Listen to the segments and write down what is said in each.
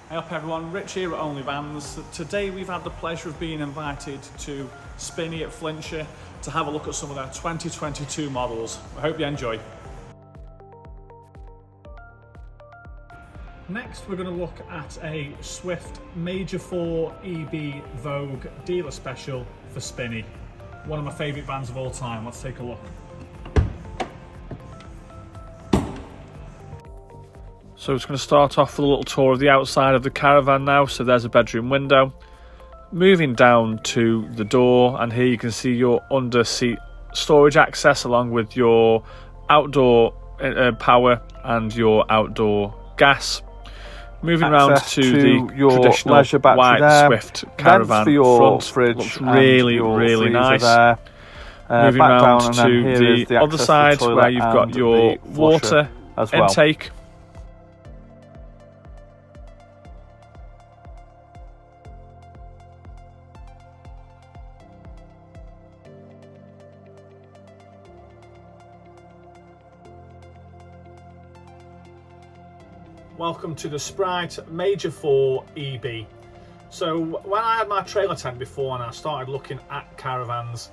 Hey up everyone, Rich here at OnlyVans. Today we've had the pleasure of being invited to Spinneys at Flintshire to have a look at some of their 2022 models. I hope you enjoy. Next we're going to look at a Swift Major 4 EB Vogue dealer special for Spinneys. One of my favourite vans of all time. Let's take a look. So it's going to start off with a little tour of the outside of the caravan now. So there's a bedroom window. Moving down to the door, and here you can see your under seat storage access along with your outdoor power and your outdoor gas. Moving around to the your traditional leisure battery white there. Swift Caravan for your front. fridge, looks really nice. There. Moving around to the other side where you've got your water as well. intake. Welcome to the Sprite Major 4 EB. So when I had my trailer tent before and I started looking at caravans,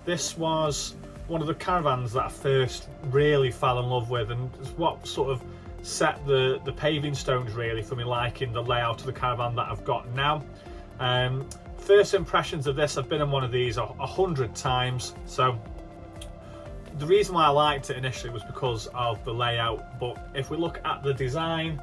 this was one of the caravans that I first really fell in love with, and what sort of set the paving stones really for me liking the layout of the caravan that I've got now. First impressions of this, I've been in one of these 100 times, so the reason why I liked it initially was because of the layout, but if we look at the design,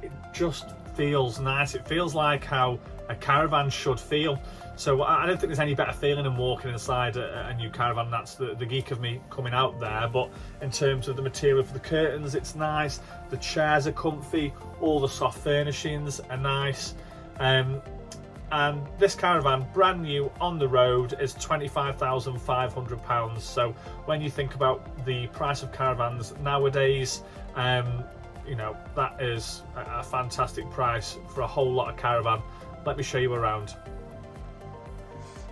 it just feels nice. It feels like how a caravan should feel. So I don't think there's any better feeling than walking inside a new caravan. That's the geek of me coming out there. But in terms of the material for the curtains, it's nice. The chairs are comfy. All the soft furnishings are nice. And this caravan, brand new on the road, is £25,500. So when you think about the price of caravans nowadays, you know, that is a fantastic price for a whole lot of caravan. Let me show you around.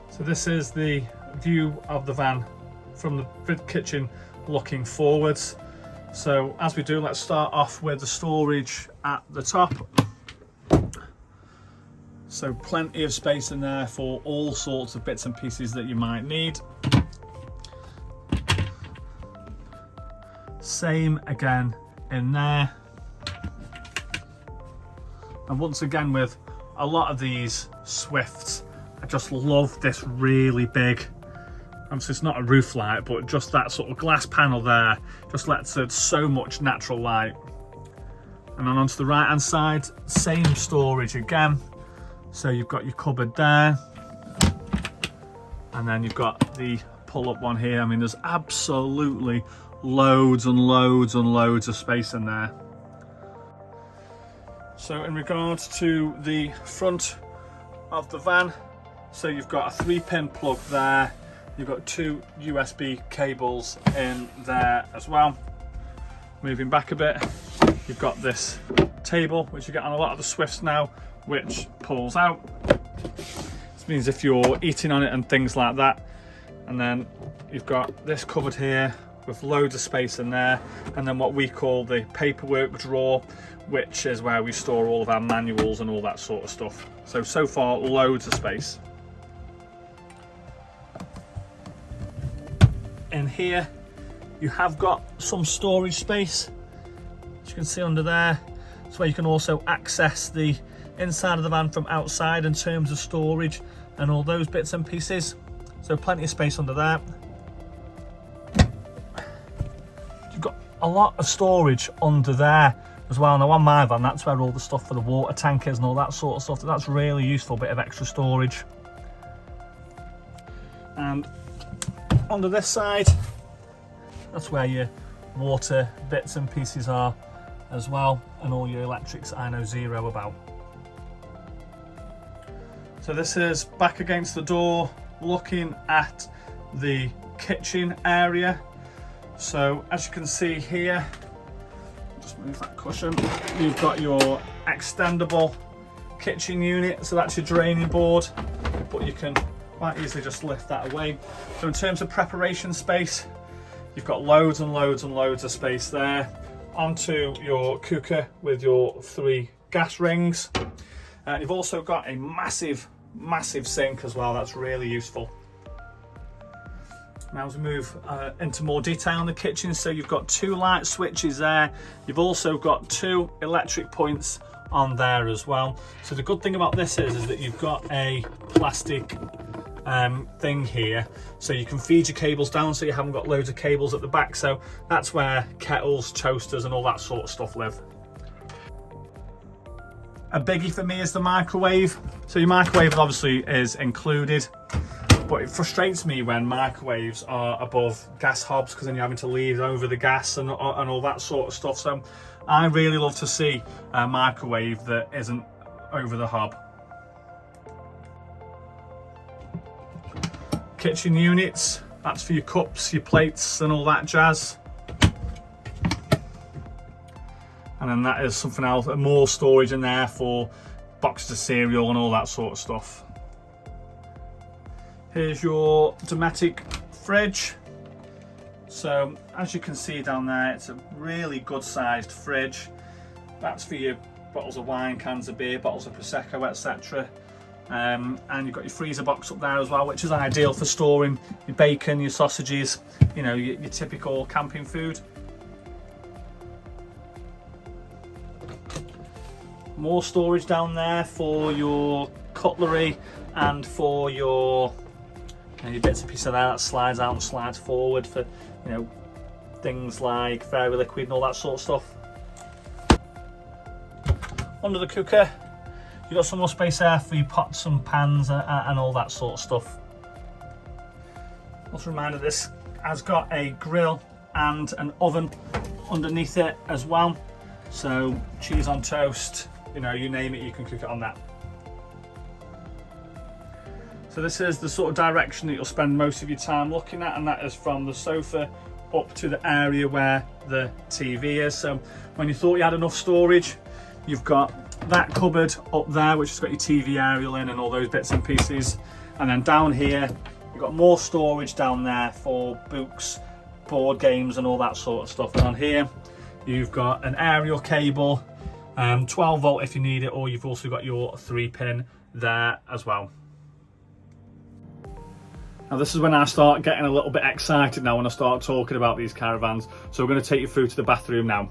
So this is the view of the van from the kitchen looking forwards. So as we do, let's start off with the storage at the top. So plenty of space in there for all sorts of bits and pieces that you might need. Same again in there. And once again with a lot of these Swifts, I just love this really big, obviously it's not a roof light, but just that sort of glass panel there just lets in so much natural light. And then onto the right hand side, same storage again. So you've got your cupboard there, and then you've got the pull-up one here. I mean, there's absolutely loads and loads and loads of space in there. So in regards to the front of the van, so you've got a 3-pin plug there. You've got 2 USB cables in there as well. Moving back a bit, you've got this table, which you get on a lot of the Swifts now, which pulls out. This means if you're eating on it and things like that. And then you've got this cupboard here with loads of space in there, and then what we call the paperwork drawer, which is where we store all of our manuals and all that sort of stuff. So far, loads of space. In here, you have got some storage space, as you can see under there. It's where you can also access the inside of the van from outside in terms of storage and all those bits and pieces. So plenty of space under there. You've got a lot of storage under there as well. Now on my van, that's where all the stuff for the water tank is and all that sort of stuff. That's really useful, bit of extra storage. And under this side, that's where your water bits and pieces are as well, and all your electrics I know zero about. So this is back against the door, looking at the kitchen area. So as you can see here, just move that cushion, you've got your extendable kitchen unit. So that's your draining board, but you can quite easily just lift that away. So in terms of preparation space, you've got loads and loads and loads of space there. Onto your cooker with your 3 gas rings. You've also got a massive sink as well. That's really useful. Now as we move into more detail in the kitchen, so you've got 2 light switches there. You've also got 2 electric points on there as well. So the good thing about this is that you've got a plastic thing here, so you can feed your cables down, so you haven't got loads of cables at the back. So that's where kettles, toasters and all that sort of stuff live. A biggie for me is the microwave. So your microwave obviously is included, but it frustrates me when microwaves are above gas hobs, because then you're having to leave over the gas and all that sort of stuff. So I really love to see a microwave that isn't over the hob. Kitchen units, that's for your cups, your plates and all that jazz. And then that is something else, more storage in there for boxes of cereal and all that sort of stuff. Here's your Dometic fridge. So as you can see down there, it's a really good sized fridge. That's for your bottles of wine, cans of beer, bottles of Prosecco, etc. And you've got your freezer box up there as well, which is ideal for storing your bacon, your sausages, you know, your typical camping food. More storage down there for your cutlery and for your bits and pieces of that slides out and slides forward for, you know, things like fairy liquid and all that sort of stuff. Under the cooker, you've got some more space there for your pots and pans and all that sort of stuff. Also a reminder, this has got a grill and an oven underneath it as well. So cheese on toast, you know, you name it, you can cook it on that. So this is the sort of direction that you'll spend most of your time looking at, and that is from the sofa up to the area where the TV is. So when you thought you had enough storage, you've got that cupboard up there, which has got your TV aerial in and all those bits and pieces. And then down here, you've got more storage down there for books, board games and all that sort of stuff. And on here, you've got an aerial cable, 12 volt if you need it, or you've also got your 3-pin there as well. Now this is when I start getting a little bit excited now when I start talking about these caravans. So we're going to take you through to the bathroom now.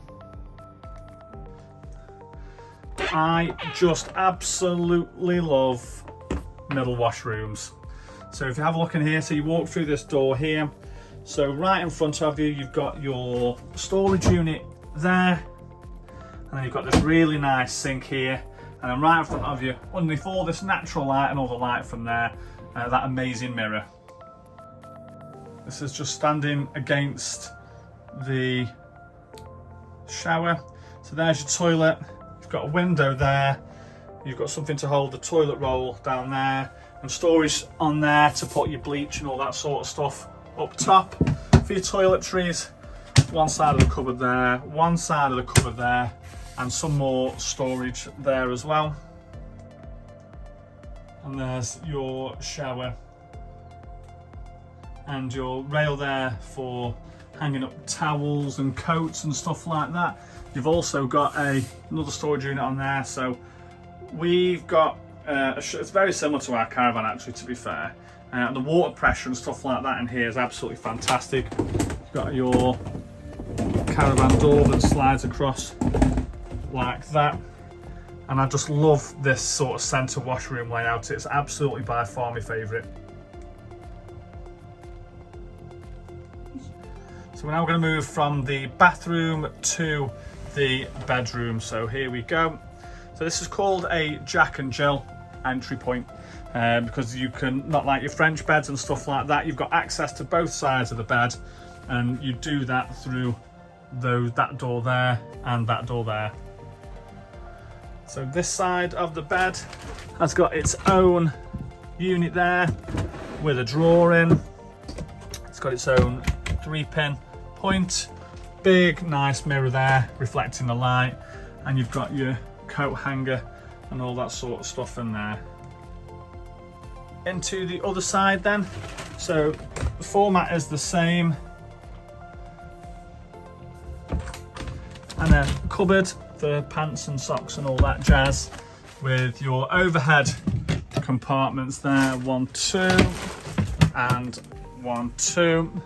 I just absolutely love middle washrooms. So if you have a look in here, so you walk through this door here. So right in front of you, you've got your storage unit there. And then you've got this really nice sink here. And then right in front of you, underneath all this natural light and all the light from there, that amazing mirror. This is just standing against the shower. So there's your toilet. You've got a window there. You've got something to hold the toilet roll down there, and storage on there to put your bleach and all that sort of stuff up top for your toiletries. One side of the cupboard there, one side of the cupboard there, and some more storage there as well. And there's your shower and your rail there for hanging up towels and coats and stuff like that. You've also got another storage unit on there. So we've got it's very similar to our caravan actually, to be fair. The water pressure and stuff like that in here is absolutely fantastic. You've got your caravan door that slides across like that. And I just love this sort of centre washroom layout. It's absolutely by far my favourite. So we're now going to move from the bathroom to the bedroom. So here we go. So this is called a Jack and Jill entry point because you can, not like your French beds and stuff like that, you've got access to both sides of the bed, and you do that through that door there and that door there. So this side of the bed has got its own unit there with a drawer in. It's got its own 3-pin point, big nice mirror there reflecting the light, and you've got your coat hanger and all that sort of stuff in there. Into the other side then, so the format is the same, and then cupboard for pants and socks and all that jazz, with your overhead compartments there, 1, 2, and 1, 2.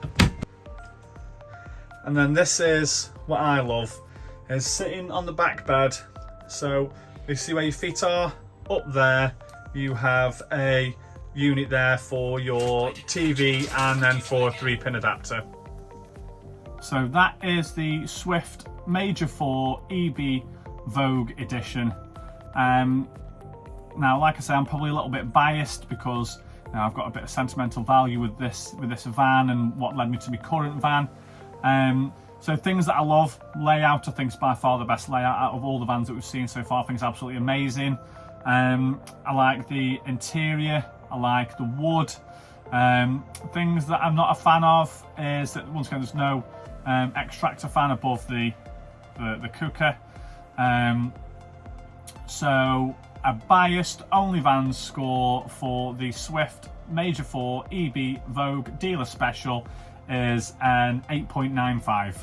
And then this is what I love, is sitting on the back bed. So you see where your feet are? Up there you have a unit there for your TV and then for a 3-pin adapter. So that is the Swift Major 4 EB Vogue edition. Now, like I say, I'm probably a little bit biased because I've got a bit of sentimental value with this van and what led me to my current van. So things that I love, layout I think is by far the best layout out of all the vans that we've seen so far. I think it's absolutely amazing. I like the interior, I like the wood. Things that I'm not a fan of is that, once again, there's no extractor fan above the cooker. So a biased OnlyVans score for the Swift Major 4 EB Vogue Dealer Special is an 8.95.